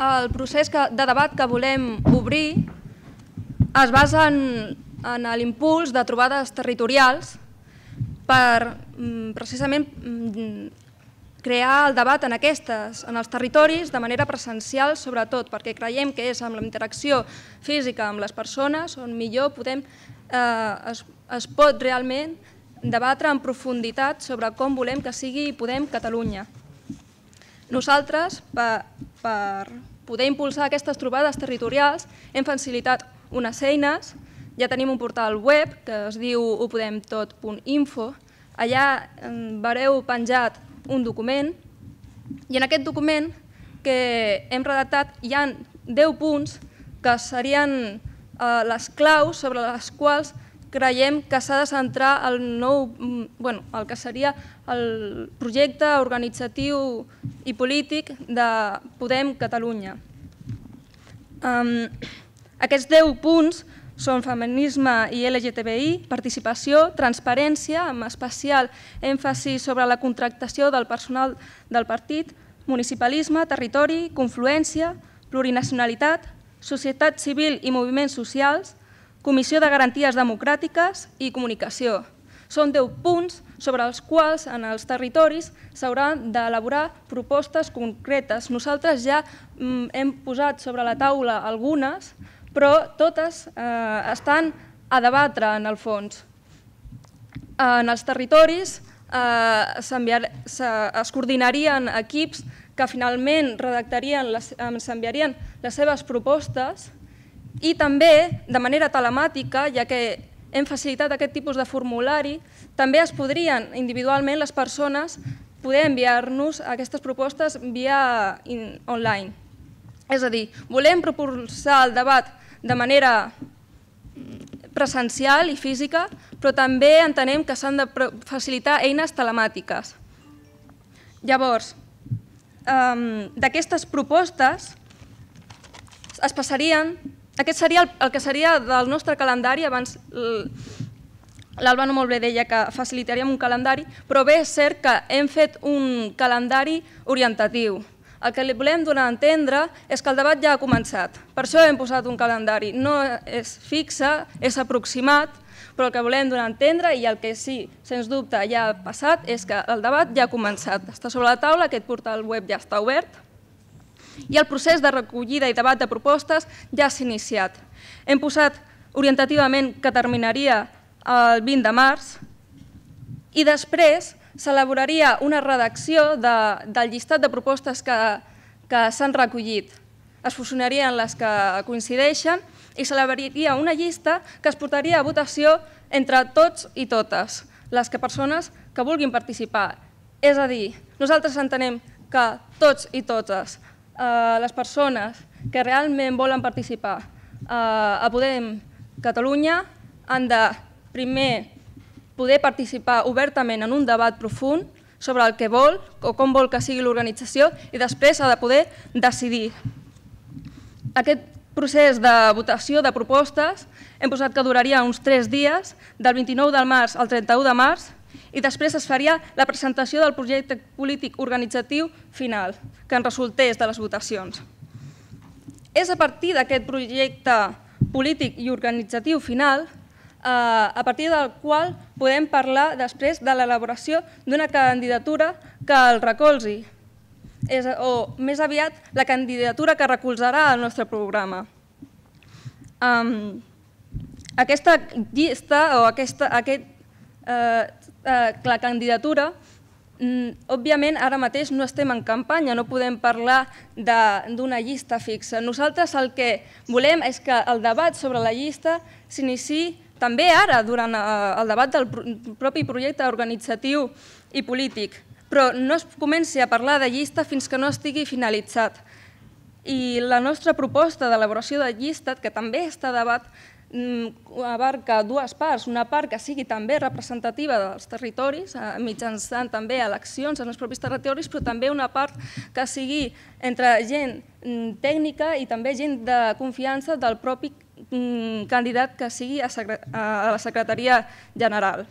el procés de debat que volem obrir es basa en l'impuls de trobades territorials per precisament crear el debat en els territoris de manera presencial, sobretot perquè creiem que és amb la interacció física amb les persones on millor es pot realment debatre en profunditat sobre com volem que sigui i podem Catalunya. Nosaltres, per poder impulsar aquestes trobades territorials, hem facilitat unes eines. Ja tenim un portal web que es diu hopodemtot.info. Allà veureu penjat un document i en aquest document que hem redactat hi ha 10 punts que serien les claus sobre les quals creiem que s'ha de centrar el que seria el projecte organitzatiu i polític de Podem Catalunya. Aquests 10 punts són feminisme i LGTBI, participació, transparència, amb especial èmfasi sobre la contractació del personal del partit, municipalisme, territori, confluència, plurinacionalitat, societat civil i moviments socials, Comissió de Garanties Democràtiques i Comunicació. Són 10 punts sobre els quals en els territoris s'hauran d'elaborar propostes concretes. Nosaltres ja hem posat sobre la taula algunes, però totes estan a debatre en el fons. En els territoris es coordinarien equips que finalment ens enviarien les seves propostes i també de manera telemàtica, ja que hem facilitat aquest tipus de formulari, també es podrien individualment les persones poder enviar-nos aquestes propostes via online. És a dir, volem propulsar el debat de manera presencial i física, però també entenem que s'han de facilitar eines telemàtiques. Llavors, d'aquestes propostes es passarien. Aquest seria el que seria del nostre calendari. Abans l'Alba no molt bé deia que facilitaríem un calendari, però bé és cert que hem fet un calendari orientatiu. El que li volem donar a entendre és que el debat ja ha començat. Per això hem posat un calendari. No és fixe, és aproximat, però el que volem donar a entendre, i el que sí, sens dubte, ja ha passat, és que el debat ja ha començat. Està sobre la taula, aquest portal web ja està obert, i el procés de recollida i debat de propostes ja s'ha iniciat. Hem posat orientativament que terminaria el 20 de març i després s'elaboraria una redacció del llistat de propostes que s'han recollit. Es fusionarien les que coincideixen i s'elaboraria una llista que es portaria a votació entre tots i totes les persones que vulguin participar. És a dir, nosaltres entenem que tots i totes les persones que realment volen participar a Podem Catalunya han de primer poder participar obertament en un debat profund sobre el que vol o com vol que sigui l'organització i després ha de poder decidir. Aquest procés de votació de propostes hem posat que duraria uns 3 dies, del 29 de març al 31 de març, i després es faria la presentació del projecte polític organitzatiu final, que en resultés de les votacions. És a partir d'aquest projecte polític i organitzatiu final a partir del qual podem parlar després de l'elaboració d'una candidatura que el recolzi, o més aviat la candidatura que recolzarà el nostre programa. Aquesta llista o la candidatura, òbviament ara mateix no estem en campanya, no podem parlar d'una llista fixa. Nosaltres el que volem és que el debat sobre la llista s'iniciï també ara, durant el debat del propi projecte organitzatiu i polític, però no es comenci a parlar de llista fins que no estigui finalitzat. I la nostra proposta d'elaboració de llista, que també està a debat, abarca 2 parts. Una part que sigui també representativa dels territoris, mitjançant també eleccions en els propis territoris, però també una part que sigui entre gent tècnica i també gent de confiança del propi candidat que sigui a la Secretaria General.